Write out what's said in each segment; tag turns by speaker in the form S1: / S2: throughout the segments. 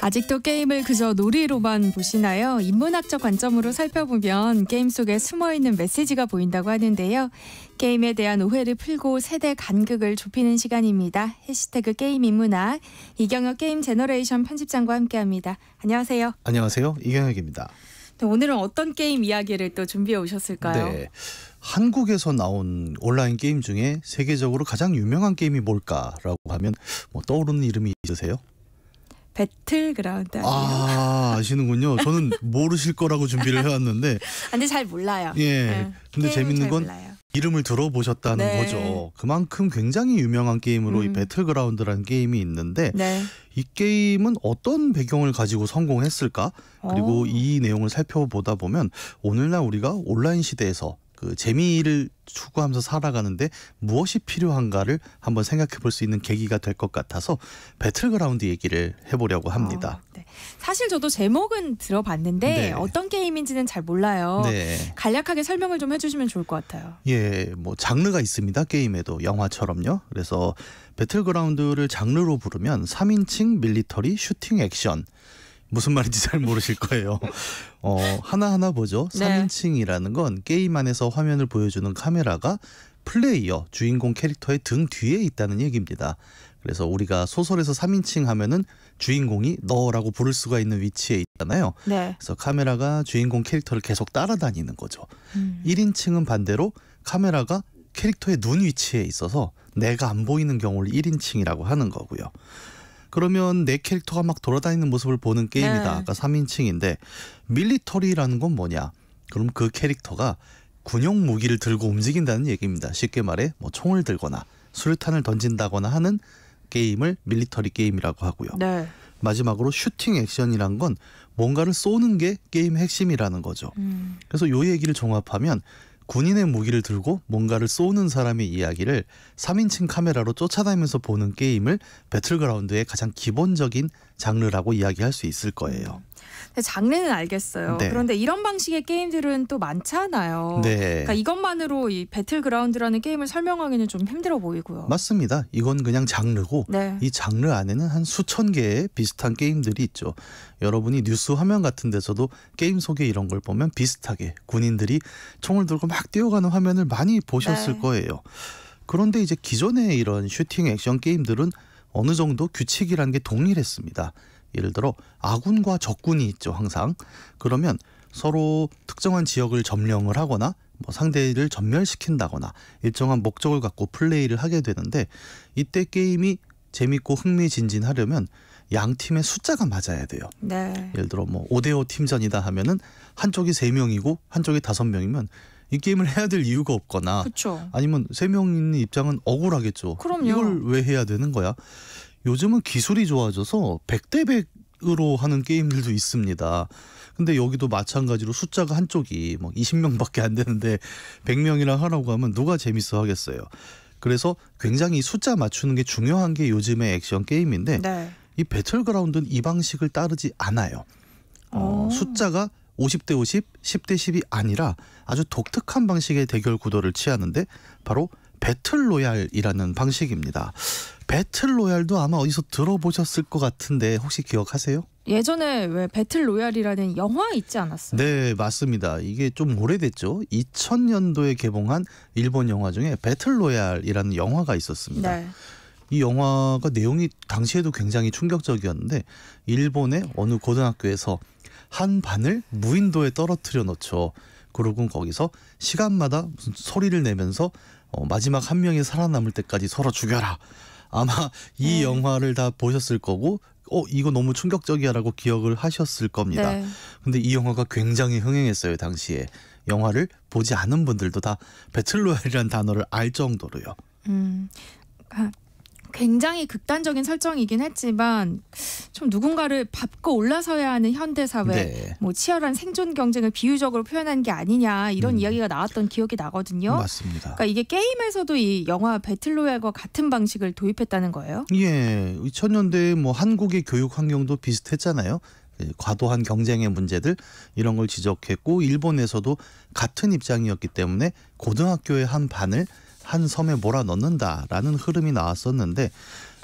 S1: 아직도 게임을 그저 놀이로만 보시나요? 인문학적 관점으로 살펴보면 게임 속에 숨어있는 메시지가 보인다고 하는데요. 게임에 대한 오해를 풀고 세대 간극을 좁히는 시간입니다. 해시태그 게임 인문학, 이경혁 게임 제너레이션 편집장과 함께합니다. 안녕하세요.
S2: 안녕하세요. 이경혁입니다.
S1: 네, 오늘은 어떤 게임 이야기를 또 준비해 오셨을까요?
S2: 네, 한국에서 나온 온라인 게임 중에 세계적으로 가장 유명한 게임이 뭘까라고 하면 떠오르는 이름이 있으세요?
S1: 배틀그라운드 아니에요?
S2: 아시는군요. 저는 모르실 거라고 준비를 해왔는데
S1: 근데 잘 몰라요.
S2: 예, 근데 재밌는 건 이름을 들어보셨다는
S1: 네.
S2: 거죠. 그만큼 굉장히 유명한 게임으로 이 배틀그라운드라는 게임이 있는데
S1: 네.
S2: 이 게임은 어떤 배경을 가지고 성공했을까? 그리고 이 내용을 살펴보다 보면 오늘날 우리가 온라인 시대에서 그 재미를 추구하면서 살아가는데 무엇이 필요한가를 한번 생각해 볼 수 있는 계기가 될 것 같아서 배틀그라운드 얘기를 해보려고 합니다.
S1: 네. 사실 저도 제목은 들어봤는데
S2: 네.
S1: 어떤 게임인지는 잘 몰라요.
S2: 네.
S1: 간략하게 설명을 좀 해주시면 좋을 것 같아요.
S2: 예, 장르가 있습니다. 게임에도 영화처럼요. 그래서 배틀그라운드를 장르로 부르면 3인칭 밀리터리 슈팅 액션. 무슨 말인지 잘 모르실 거예요. 하나하나 보죠.
S1: 네.
S2: 3인칭이라는 건 게임 안에서 화면을 보여주는 카메라가 플레이어, 주인공 캐릭터의 등 뒤에 있다는 얘기입니다. 그래서 우리가 소설에서 3인칭 하면은 주인공이 너라고 부를 수가 있는 위치에 있잖아요.
S1: 네.
S2: 그래서 카메라가 주인공 캐릭터를 계속 따라다니는 거죠. 1인칭은 반대로 카메라가 캐릭터의 눈 위치에 있어서 내가 안 보이는 경우를 1인칭이라고 하는 거고요. 그러면 내 캐릭터가 막 돌아다니는 모습을 보는 게임이다.
S1: 네.
S2: 아까 3인칭인데 밀리터리라는 건 뭐냐? 그럼 그 캐릭터가 군용 무기를 들고 움직인다는 얘기입니다. 쉽게 말해 총을 들거나 수류탄을 던진다거나 하는 게임을 밀리터리 게임이라고 하고요.
S1: 네.
S2: 마지막으로 슈팅 액션이란 건 뭔가를 쏘는 게 게임의 핵심이라는 거죠. 그래서 요 얘기를 종합하면 군인의 무기를 들고 뭔가를 쏘는 사람의 이야기를 3인칭 카메라로 쫓아다니면서 보는 게임을 배틀그라운드의 가장 기본적인 장르라고 이야기할 수 있을 거예요.
S1: 장르는 알겠어요.
S2: 네.
S1: 그런데 이런 방식의 게임들은 또 많잖아요.
S2: 네.
S1: 그러니까 이것만으로 이 배틀그라운드라는 게임을 설명하기는 좀 힘들어 보이고요.
S2: 맞습니다. 이건 그냥 장르고
S1: 네.
S2: 이 장르 안에는 한 수천 개의 비슷한 게임들이 있죠. 여러분이 뉴스 화면 같은 데서도 게임 속에 이런 걸 보면 비슷하게 군인들이 총을 들고 막 뛰어가는 화면을 많이 보셨을
S1: 네.
S2: 거예요. 그런데 이제 기존의 이런 슈팅 액션 게임들은 어느 정도 규칙이라는 게 동일했습니다. 예를 들어 아군과 적군이 있죠. 항상. 그러면 서로 특정한 지역을 점령을 하거나 상대를 전멸시킨다거나 일정한 목적을 갖고 플레이를 하게 되는데 이때 게임이 재밌고 흥미진진하려면 양 팀의 숫자가 맞아야 돼요.
S1: 네.
S2: 예를 들어 5대5 팀전이다 하면은 한쪽이 3명이고 한쪽이 5명이면 이 게임을 해야 될 이유가 없거나
S1: 그렇죠.
S2: 아니면 3명 있는 입장은 억울하겠죠.
S1: 그럼요.
S2: 이걸 왜 해야 되는 거야? 요즘은 기술이 좋아져서 100대 100으로 하는 게임들도 있습니다. 근데 여기도 마찬가지로 숫자가 한쪽이 20명밖에 안 되는데 100명이나 하라고 하면 누가 재밌어 하겠어요. 그래서 굉장히 숫자 맞추는 게 중요한 게 요즘의 액션 게임인데
S1: 네.
S2: 이 배틀그라운드는 이 방식을 따르지 않아요. 숫자가 50대 50, 10대 10이 아니라 아주 독특한 방식의 대결 구도를 취하는데 바로 배틀로얄이라는 방식입니다. 배틀로얄도 아마 어디서 들어보셨을 것 같은데 혹시 기억하세요?
S1: 예전에 왜 배틀로얄이라는 영화 있지 않았어요?
S2: 네, 맞습니다. 이게 좀 오래됐죠. 2000년도에 개봉한 일본 영화 중에 배틀로얄이라는 영화가 있었습니다.
S1: 네.
S2: 이 영화가 내용이 당시에도 굉장히 충격적이었는데 일본의 어느 고등학교에서 한 반을 무인도에 떨어뜨려 놓죠. 그리고 거기서 시간마다 무슨 소리를 내면서 마지막 한 명이 살아남을 때까지 서로 죽여라. 아마 이 영화를 다 보셨을 거고 이거 너무 충격적이야라고 기억을 하셨을 겁니다.
S1: 네.
S2: 근데 이 영화가 굉장히 흥행했어요. 당시에. 영화를 보지 않은 분들도 다 배틀로얄이라는 단어를 알 정도로요.
S1: 굉장히 극단적인 설정이긴 했지만 좀 누군가를 밟고 올라서야 하는 현대사회,
S2: 네.
S1: 치열한 생존 경쟁을 비유적으로 표현한 게 아니냐 이런 이야기가 나왔던 기억이 나거든요.
S2: 맞습니다.
S1: 그러니까 이게 게임에서도 이 영화 배틀로얄과 같은 방식을 도입했다는 거예요?
S2: 예, 2000년대 한국의 교육 환경도 비슷했잖아요. 과도한 경쟁의 문제들 이런 걸 지적했고 일본에서도 같은 입장이었기 때문에 고등학교의 한 반을 한 섬에 몰아넣는다라는 흐름이 나왔었는데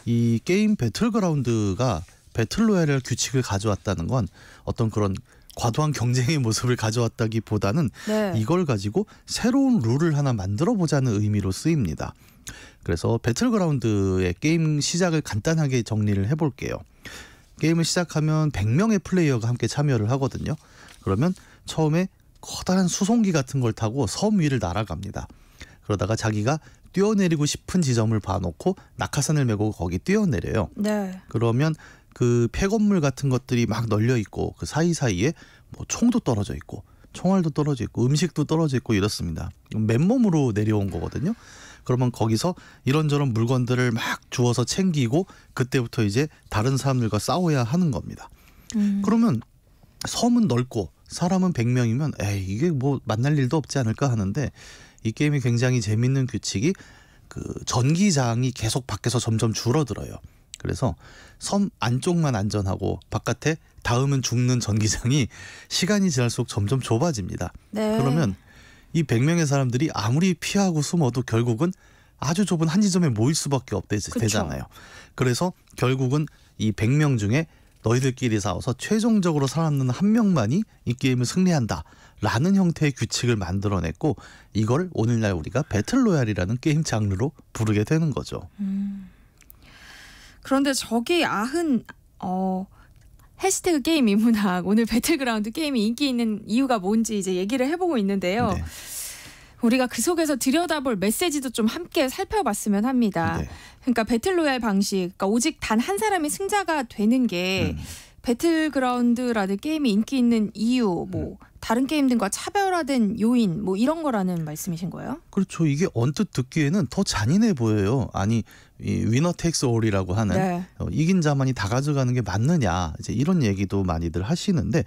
S2: 이 게임 배틀그라운드가 배틀로얄 규칙을 가져왔다는 건 어떤 그런 과도한 경쟁의 모습을 가져왔다기보다는
S1: 네.
S2: 이걸 가지고 새로운 룰을 하나 만들어 보자는 의미로 쓰입니다. 그래서 배틀그라운드의 게임 시작을 간단하게 정리를 해볼게요. 게임을 시작하면 100명의 플레이어가 함께 참여를 하거든요. 그러면 처음에 커다란 수송기 같은 걸 타고 섬 위를 날아갑니다. 그러다가 자기가 뛰어내리고 싶은 지점을 봐놓고 낙하산을 메고 거기 뛰어내려요.
S1: 네.
S2: 그러면 그 폐건물 같은 것들이 막 널려 있고 그 사이사이에 뭐 총도 떨어져 있고 총알도 떨어져 있고 음식도 떨어져 있고 이렇습니다. 맨몸으로 내려온 거거든요. 그러면 거기서 이런저런 물건들을 막 주워서 챙기고 그때부터 이제 다른 사람들과 싸워야 하는 겁니다. 그러면 섬은 넓고 사람은 100명이면 에이 이게 뭐 만날 일도 없지 않을까 하는데 이 게임이 굉장히 재밌는 규칙이 그 전기장이 계속 밖에서 점점 줄어들어요. 그래서 섬 안쪽만 안전하고 바깥에 닿으면 죽는 전기장이 시간이 지날수록 점점 좁아집니다.
S1: 네.
S2: 그러면 이 100명의 사람들이 아무리 피하고 숨어도 결국은 아주 좁은 한 지점에 모일 수밖에 되잖아요. 그래서 결국은 이 100명 중에 너희들끼리 싸워서 최종적으로 살아남는 한 명만이 이 게임을 승리한다라는 형태의 규칙을 만들어냈고 이걸 오늘날 우리가 배틀로얄이라는 게임 장르로 부르게 되는 거죠.
S1: 그런데 저기 해시태그 게임 인문학 오늘 배틀그라운드 게임이 인기 있는 이유가 뭔지 이제 얘기를 해보고 있는데요.
S2: 네.
S1: 우리가 그 속에서 들여다볼 메시지도 좀 함께 살펴봤으면 합니다.
S2: 네.
S1: 그러니까 배틀로얄 방식, 그러니까 오직 단 한 사람이 승자가 되는 게 배틀그라운드라는 게임이 인기 있는 이유, 뭐 다른 게임들과 차별화된 요인, 뭐 이런 거라는 말씀이신 거예요?
S2: 그렇죠. 이게 언뜻 듣기에는 더 잔인해 보여요. 아니 이 위너 텍스 올이라고 하는
S1: 네.
S2: 이긴 자만이 다 가져가는 게 맞느냐 이제 이런 얘기도 많이들 하시는데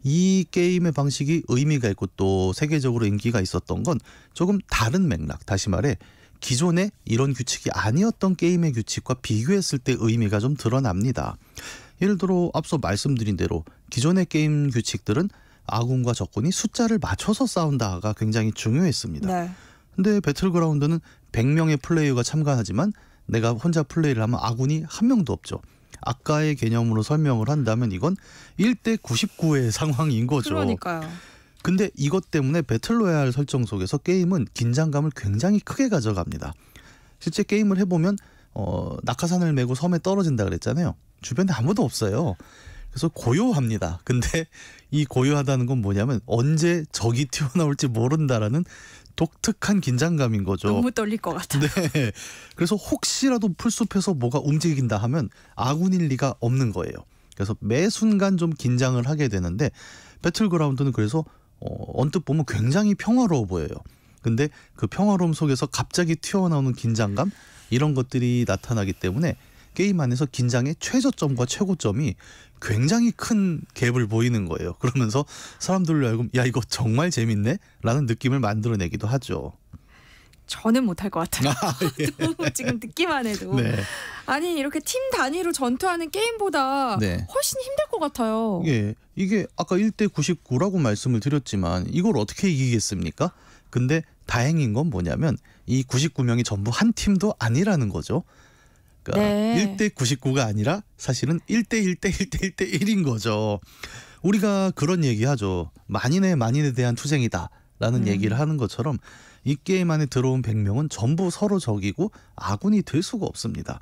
S2: 이 게임의 방식이 의미가 있고 또 세계적으로 인기가 있었던 건 조금 다른 맥락. 다시 말해 기존에 이런 규칙이 아니었던 게임의 규칙과 비교했을 때 의미가 좀 드러납니다. 예를 들어 앞서 말씀드린 대로 기존의 게임 규칙들은 아군과 적군이 숫자를 맞춰서 싸운다가 굉장히 중요했습니다.
S1: 네.
S2: 근데 배틀그라운드는 100명의 플레이어가 참가하지만 내가 혼자 플레이를 하면 아군이 한 명도 없죠. 아까의 개념으로 설명을 한다면 이건 1대 99의 상황인 거죠.
S1: 그러니까요.
S2: 근데 이것 때문에 배틀로얄 설정 속에서 게임은 긴장감을 굉장히 크게 가져갑니다. 실제 게임을 해보면 낙하산을 메고 섬에 떨어진다 그랬잖아요. 주변에 아무도 없어요. 그래서 고요합니다. 근데 이 고요하다는 건 뭐냐면 언제 적이 튀어나올지 모른다라는 독특한 긴장감인 거죠.
S1: 너무 떨릴 것 같아요.
S2: 네. 그래서 혹시라도 풀숲에서 뭐가 움직인다 하면 아군일 리가 없는 거예요. 그래서 매 순간 좀 긴장을 하게 되는데 배틀그라운드는 그래서 언뜻 보면 굉장히 평화로워 보여요. 근데 그 평화로움 속에서 갑자기 튀어나오는 긴장감 이런 것들이 나타나기 때문에 게임 안에서 긴장의 최저점과 최고점이 굉장히 큰 갭을 보이는 거예요. 그러면서 사람들로 하여금 야 이거 정말 재밌네 라는 느낌을 만들어내기도 하죠.
S1: 저는 못할 것 같아요. 너무 지금 듣기만 해도.
S2: 네.
S1: 아니 이렇게 팀 단위로 전투하는 게임보다
S2: 네.
S1: 훨씬 힘들 것 같아요.
S2: 이게 아까 1대 99라고 말씀을 드렸지만 이걸 어떻게 이기겠습니까? 근데 다행인 건 뭐냐면 이 99명이 전부 한 팀도 아니라는 거죠. 그러니까
S1: 네.
S2: 1대 99가 아니라 사실은 1대 1대 1대 1대 1인 거죠. 우리가 그런 얘기하죠. 만인에 대한 투쟁이다라는 얘기를 하는 것처럼 이 게임 안에 들어온 100명은 전부 서로 적이고 아군이 될 수가 없습니다.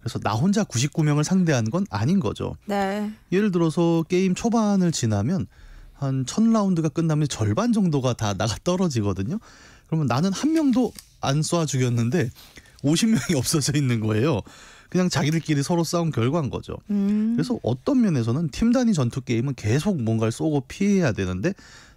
S2: 그래서 나 혼자 99명을 상대하는 건 아닌 거죠.
S1: 네.
S2: 예를 들어서 게임 초반을 지나면 한 1000라운드가 끝나면 절반 정도가 다 나가 떨어지거든요. 그러면 나는 한 명도 안 쏴 죽였는데 50명이 없어져 있는 거예요. 그냥 자기들끼리 서로 싸운 결과인 거죠. 그래서 어떤 면에서는 팀 단위 전투 게임은 계속 뭔가를 쏘고 피해야 되는데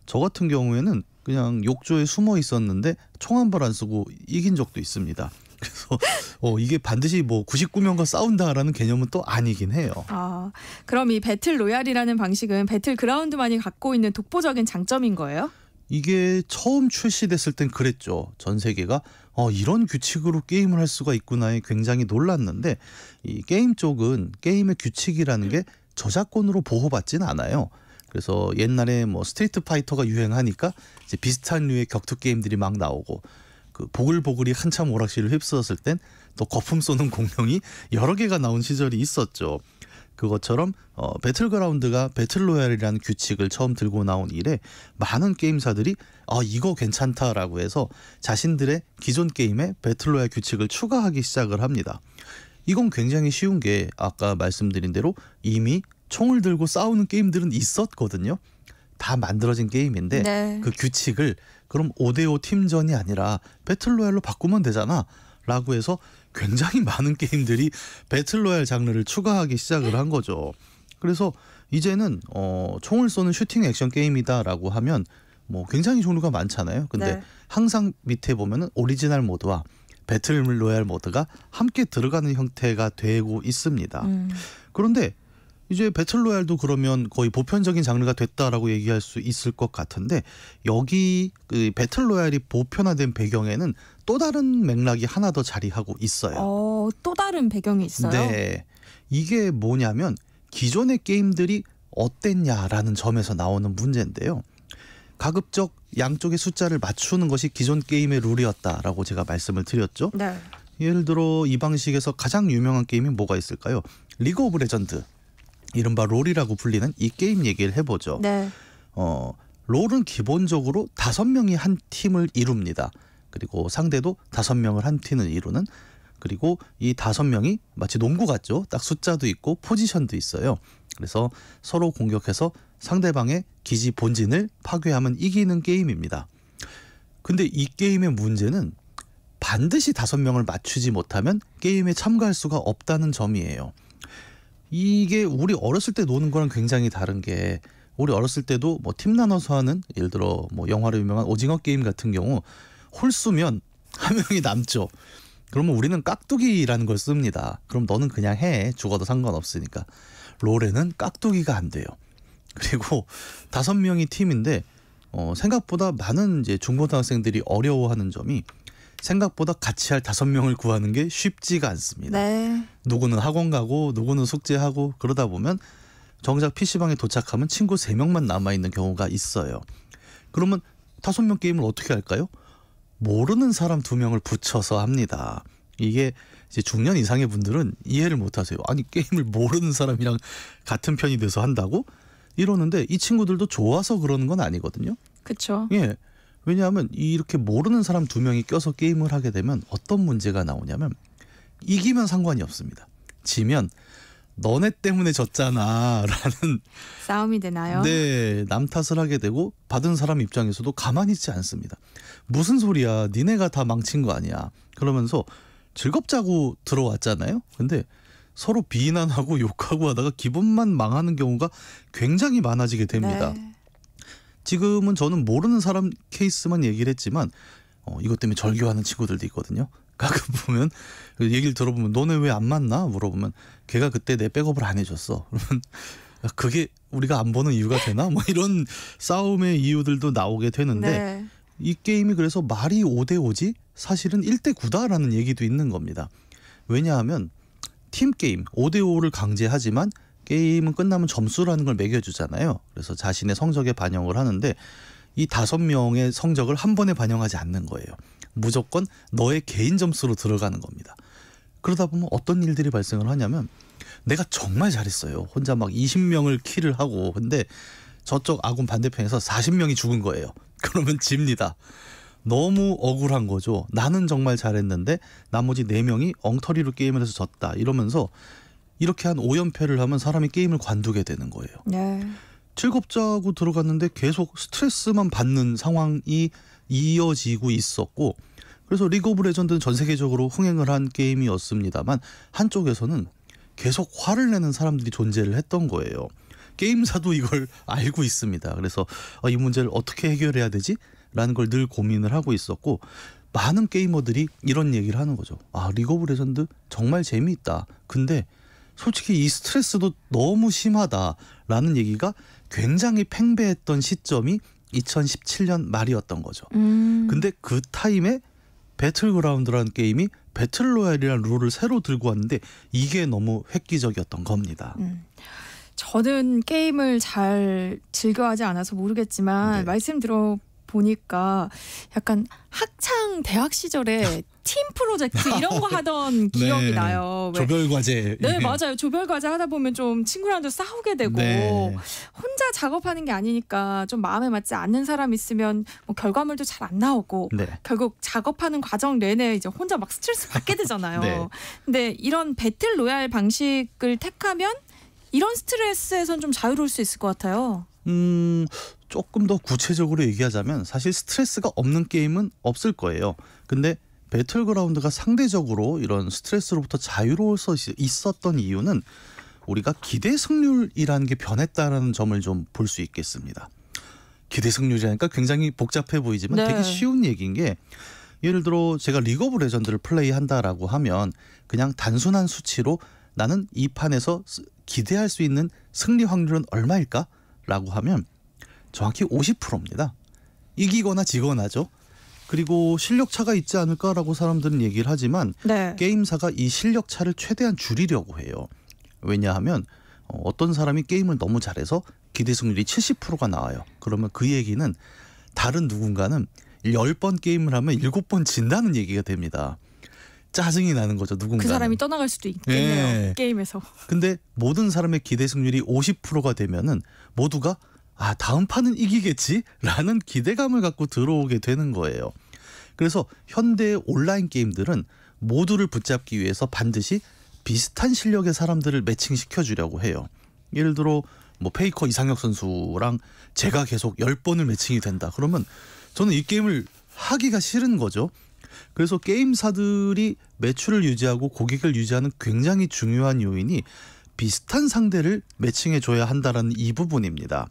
S2: 저 같은 경우에는 그냥 욕조에 숨어 있었는데 총 한 발 안 쏘고 이긴 적도 있습니다. 그래서 이게 반드시 뭐 99명과 싸운다라는 개념은 또 아니긴 해요.
S1: 아, 그럼 이 배틀로얄이라는 방식은 배틀그라운드만이 갖고 있는 독보적인 장점인 거예요?
S2: 이게 처음 출시됐을 땐 그랬죠. 전 세계가 이런 규칙으로 게임을 할 수가 있구나에 굉장히 놀랐는데 이 게임 쪽은 게임의 규칙이라는 게 저작권으로 보호받지는 않아요. 그래서 옛날에 뭐 스트리트 파이터가 유행하니까 이제 비슷한 류의 격투 게임들이 막 나오고 그 보글보글이 한참 오락실을 휩쓸었을 땐 또 거품 쏘는 공룡이 여러 개가 나온 시절이 있었죠. 그것처럼 배틀그라운드가 배틀로얄이라는 규칙을 처음 들고 나온 이래 많은 게임사들이 이거 괜찮다라고 해서 자신들의 기존 게임에 배틀로얄 규칙을 추가하기 시작을 합니다. 이건 굉장히 쉬운 게 아까 말씀드린 대로 이미 총을 들고 싸우는 게임들은 있었거든요. 다 만들어진 게임인데
S1: 네.
S2: 그 규칙을 그럼 5대5 팀전이 아니라 배틀로얄로 바꾸면 되잖아 라고 해서 굉장히 많은 게임들이 배틀로얄 장르를 추가하기 시작을 한 거죠. 그래서 이제는 총을 쏘는 슈팅 액션 게임이다라고 하면 뭐 굉장히 종류가 많잖아요. 근데
S1: 네.
S2: 항상 밑에 보면은 오리지널 모드와 배틀로얄 모드가 함께 들어가는 형태가 되고 있습니다. 그런데 이제 배틀로얄도 그러면 거의 보편적인 장르가 됐다라고 얘기할 수 있을 것 같은데 여기 그 배틀로얄이 보편화된 배경에는 또 다른 맥락이 하나 더 자리하고 있어요.
S1: 또 다른 배경이 있어요?
S2: 네. 이게 뭐냐면 기존의 게임들이 어땠냐라는 점에서 나오는 문제인데요. 가급적 양쪽의 숫자를 맞추는 것이 기존 게임의 룰이었다라고 제가 말씀을 드렸죠.
S1: 네.
S2: 예를 들어 이 방식에서 가장 유명한 게임이 뭐가 있을까요? 리그 오브 레전드. 이른바 롤이라고 불리는 이 게임 얘기를 해보죠.
S1: 네.
S2: 롤은 기본적으로 5명이 한 팀을 이룹니다. 그리고 상대도 5명을 한 팀을 이루는, 그리고 이 5명이 마치 농구 같죠. 딱 숫자도 있고 포지션도 있어요. 그래서 서로 공격해서 상대방의 기지 본진을 파괴하면 이기는 게임입니다. 근데 이 게임의 문제는 반드시 5명을 맞추지 못하면 게임에 참가할 수가 없다는 점이에요. 이게 우리 어렸을 때 노는 거랑 굉장히 다른 게, 우리 어렸을 때도 뭐 팀 나눠서 하는, 예를 들어 뭐 영화로 유명한 오징어 게임 같은 경우 홀수면 한 명이 남죠. 그러면 우리는 깍두기라는 걸 씁니다. 그럼 너는 그냥 해. 죽어도 상관없으니까. 롤에는 깍두기가 안 돼요. 그리고 5명이 팀인데 생각보다 많은 이제 중고등학생들이 어려워하는 점이 생각보다 같이 할 5명을 구하는 게 쉽지가 않습니다.
S1: 네.
S2: 누구는 학원 가고 누구는 숙제하고 그러다 보면 정작 PC방에 도착하면 친구 3명만 남아있는 경우가 있어요. 그러면 5명 게임을 어떻게 할까요? 모르는 사람 2명을 붙여서 합니다. 이게 이제 중년 이상의 분들은 이해를 못하세요. 아니 게임을 모르는 사람이랑 같은 편이 돼서 한다고? 이러는데 이 친구들도 좋아서 그러는 건 아니거든요.
S1: 그렇죠.
S2: 예. 왜냐하면 이렇게 모르는 사람 2명이 껴서 게임을 하게 되면 어떤 문제가 나오냐면 이기면 상관이 없습니다. 지면 너네 때문에 졌잖아 라는
S1: 싸움이 되나요?
S2: 네, 남 탓을 하게 되고 받은 사람 입장에서도 가만히 있지 않습니다. 무슨 소리야, 니네가 다 망친 거 아니야 그러면서 즐겁자고 들어왔잖아요. 근데 서로 비난하고 욕하고 하다가 기분만 망하는 경우가 굉장히 많아지게 됩니다.
S1: 네.
S2: 지금은 저는 모르는 사람 케이스만 얘기를 했지만 이것 때문에 절교하는 친구들도 있거든요. 가끔 보면 얘기를 들어보면 너네 왜 안 만나? 물어보면 걔가 그때 내 백업을 안 해줬어. 그러면 그게 우리가 안 보는 이유가 되나? 뭐 이런 싸움의 이유들도 나오게 되는데
S1: 네.
S2: 이 게임이 그래서 말이 5대5지 사실은 1대9다라는 얘기도 있는 겁니다. 왜냐하면 팀게임 5대5를 강제하지만 게임은 끝나면 점수라는 걸 매겨주잖아요. 그래서 자신의 성적에 반영을 하는데 이 5명의 성적을 한 번에 반영하지 않는 거예요. 무조건 너의 개인 점수로 들어가는 겁니다. 그러다 보면 어떤 일들이 발생을 하냐면 내가 정말 잘했어요. 혼자 막 20명을 킬을 하고 근데 저쪽 아군 반대편에서 40명이 죽은 거예요. 그러면 집니다. 너무 억울한 거죠. 나는 정말 잘했는데 나머지 4명이 엉터리로 게임을 해서 졌다. 이러면서 이렇게 한 5연패를 하면 사람이 게임을 관두게 되는 거예요.
S1: 네.
S2: 즐겁자고 들어갔는데 계속 스트레스만 받는 상황이 이어지고 있었고 그래서 리그 오브 레전드는 전 세계적으로 흥행을 한 게임이었습니다만 한쪽에서는 계속 화를 내는 사람들이 존재를 했던 거예요. 게임사도 이걸 알고 있습니다. 그래서 이 문제를 어떻게 해결해야 되지? 라는 걸 늘 고민을 하고 있었고 많은 게이머들이 이런 얘기를 하는 거죠. 리그 오브 레전드 정말 재미있다. 근데 솔직히 이 스트레스도 너무 심하다라는 얘기가 굉장히 팽배했던 시점이 2017년 말이었던 거죠. 근데 그 타임에 배틀그라운드라는 게임이 배틀로얄이라는 룰을 새로 들고 왔는데 이게 너무 획기적이었던 겁니다.
S1: 저는 게임을 잘 즐겨하지 않아서 모르겠지만
S2: 네.
S1: 말씀 들어보니까 약간 학창 대학 시절에 팀 프로젝트 이런 거 하던 기억이
S2: 네.
S1: 나요. 왜?
S2: 조별 과제.
S1: 네, 맞아요. 조별 과제 하다 보면 좀 친구랑도 싸우게 되고
S2: 네.
S1: 혼자 작업하는 게 아니니까 좀 마음에 맞지 않는 사람 있으면 뭐 결과물도 잘 안 나오고
S2: 네.
S1: 결국 작업하는 과정 내내 이제 혼자 막 스트레스 받게 되잖아요.
S2: 네.
S1: 근데 이런 배틀 로얄 방식을 택하면 이런 스트레스에선 좀 자유로울 수 있을 것 같아요.
S2: 조금 더 구체적으로 얘기하자면 사실 스트레스가 없는 게임은 없을 거예요. 근데 배틀그라운드가 상대적으로 이런 스트레스로부터 자유로울 수 있었던 이유는 우리가 기대 승률이라는 게 변했다는 점을 좀 볼 수 있겠습니다. 기대 승률이라니까 굉장히 복잡해 보이지만
S1: 네.
S2: 되게 쉬운 얘기인 게 예를 들어 제가 리그 오브 레전드를 플레이한다라고 하면 그냥 단순한 수치로 나는 이 판에서 기대할 수 있는 승리 확률은 얼마일까? 라고 하면 정확히 50%입니다. 이기거나 지거나죠. 그리고 실력 차가 있지 않을까라고 사람들은 얘기를 하지만
S1: 네.
S2: 게임사가 이 실력 차를 최대한 줄이려고 해요. 왜냐하면 어떤 사람이 게임을 너무 잘해서 기대 승률이 70%가 나와요. 그러면 그 얘기는 다른 누군가는 10번 게임을 하면 7번 진다는 얘기가 됩니다. 짜증이 나는 거죠. 누군가는.
S1: 그 사람이 떠나갈 수도 있겠네요.
S2: 네.
S1: 게임에서.
S2: 근데 모든 사람의 기대 승률이 50%가 되면은 모두가 다음 판은 이기겠지라는 기대감을 갖고 들어오게 되는 거예요. 그래서 현대의 온라인 게임들은 모두를 붙잡기 위해서 반드시 비슷한 실력의 사람들을 매칭시켜 주려고 해요. 예를 들어 뭐 페이커 이상혁 선수랑 제가 계속 10번을 매칭이 된다. 그러면 저는 이 게임을 하기가 싫은 거죠. 그래서 게임사들이 매출을 유지하고 고객을 유지하는 굉장히 중요한 요인이 비슷한 상대를 매칭해 줘야 한다는 이 부분입니다.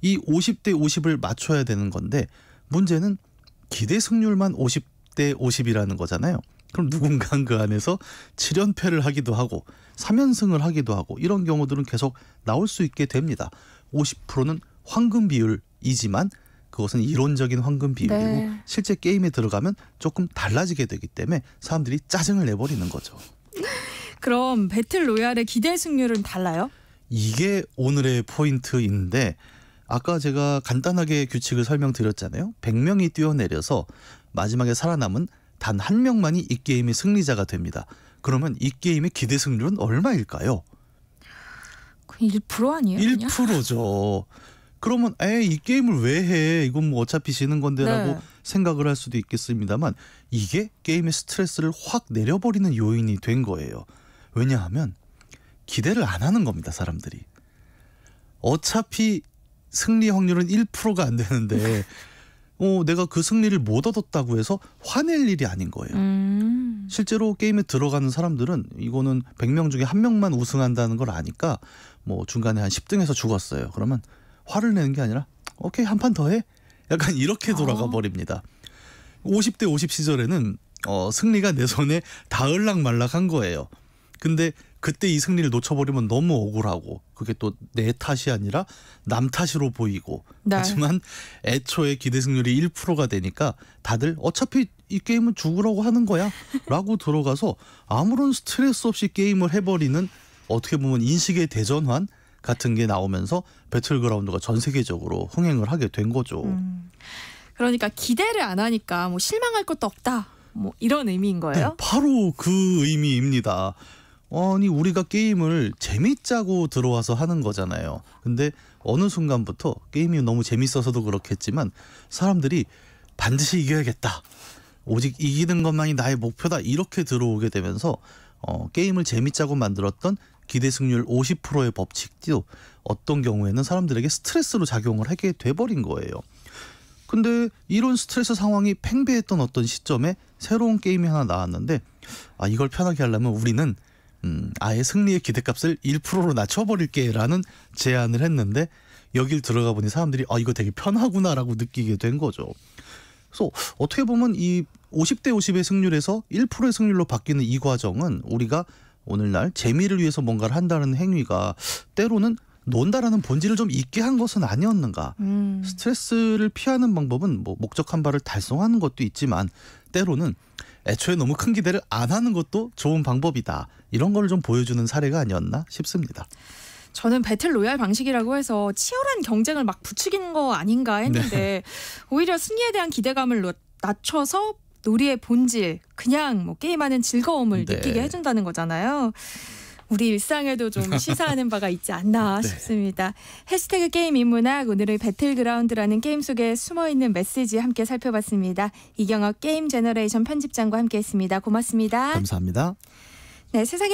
S2: 이 50대 50을 맞춰야 되는 건데 문제는 기대 승률만 50대 50이라는 거잖아요. 그럼 누군가는 그 안에서 7연패를 하기도 하고 3연승을 하기도 하고 이런 경우들은 계속 나올 수 있게 됩니다. 50%는 황금 비율이지만 그것은 이론적인 황금 비율이고
S1: 네.
S2: 실제 게임에 들어가면 조금 달라지게 되기 때문에 사람들이 짜증을 내버리는 거죠.
S1: 그럼 배틀 로얄의 기대 승률은 달라요?
S2: 이게 오늘의 포인트인데 아까 제가 간단하게 규칙을 설명드렸잖아요. 100명이 뛰어내려서 마지막에 살아남은 단 한 명만이 이 게임의 승리자가 됩니다. 그러면 이 게임의 기대 승률은 얼마일까요?
S1: 1% 아니에요?
S2: 1%죠. 그러면 이 게임을 왜 해? 이건 뭐 어차피 지는 건데라고
S1: 네.
S2: 생각을 할 수도 있겠습니다만 이게 게임의 스트레스를 확 내려버리는 요인이 된 거예요. 왜냐하면 기대를 안 하는 겁니다. 사람들이. 어차피 승리 확률은 1%가 안 되는데 내가 그 승리를 못 얻었다고 해서 화낼 일이 아닌 거예요. 실제로 게임에 들어가는 사람들은 이거는 100명 중에 한 명만 우승한다는 걸 아니까 뭐 중간에 한 10등에서 죽었어요. 그러면 화를 내는 게 아니라 오케이 한 판 더 해? 약간 이렇게 돌아가 버립니다. 50대 50 시절에는 승리가 내 손에 닿을락 말락한 거예요. 근데 그때 이 승리를 놓쳐버리면 너무 억울하고 그게 또 내 탓이 아니라 남 탓으로 보이고
S1: 네.
S2: 하지만 애초에 기대 승률이 1%가 되니까 다들 어차피 이 게임은 죽으라고 하는 거야 라고 들어가서 아무런 스트레스 없이 게임을 해버리는 어떻게 보면 인식의 대전환 같은 게 나오면서 배틀그라운드가 전 세계적으로 흥행을 하게 된 거죠.
S1: 그러니까 기대를 안 하니까 뭐 실망할 것도 없다. 뭐 이런 의미인 거예요?
S2: 네, 바로 그 의미입니다. 아니 우리가 게임을 재밌자고 들어와서 하는 거잖아요. 근데 어느 순간부터 게임이 너무 재밌어서도 그렇겠지만 사람들이 반드시 이겨야겠다. 오직 이기는 것만이 나의 목표다. 이렇게 들어오게 되면서 게임을 재밌자고 만들었던 기대 승률 50%의 법칙도 어떤 경우에는 사람들에게 스트레스로 작용을 하게 돼버린 거예요. 근데 이런 스트레스 상황이 팽배했던 어떤 시점에 새로운 게임이 하나 나왔는데 이걸 편하게 하려면 우리는 아예 승리의 기대값을 1%로 낮춰버릴게 라는 제안을 했는데 여길 들어가 보니 사람들이 이거 되게 편하구나라고 느끼게 된 거죠. 그래서 어떻게 보면 이 50대 50의 승률에서 1%의 승률로 바뀌는 이 과정은 우리가 오늘날 재미를 위해서 뭔가를 한다는 행위가 때로는 논다라는 본질을 좀 잊게 한 것은 아니었는가. 스트레스를 피하는 방법은 뭐 목적한 바를 달성하는 것도 있지만 때로는 애초에 너무 큰 기대를 안 하는 것도 좋은 방법이다. 이런 걸 좀 보여주는 사례가 아니었나 싶습니다.
S1: 저는 배틀 로얄 방식이라고 해서 치열한 경쟁을 막 부추기는 거 아닌가 했는데 오히려 승리에 대한 기대감을 낮춰서 놀이의 본질, 그냥 뭐 게임하는 즐거움을
S2: 네.
S1: 느끼게 해준다는 거잖아요. 우리 일상에도 좀 시사하는 바가 있지 않나
S2: 네.
S1: 싶습니다. 해시태그 게임 인문학, 오늘은 배틀그라운드라는 게임 속에 숨어있는 메시지 함께 살펴봤습니다. 이경혁 게임 제너레이션 편집장과 함께했습니다. 고맙습니다.
S2: 감사합니다.
S1: 네, 세상에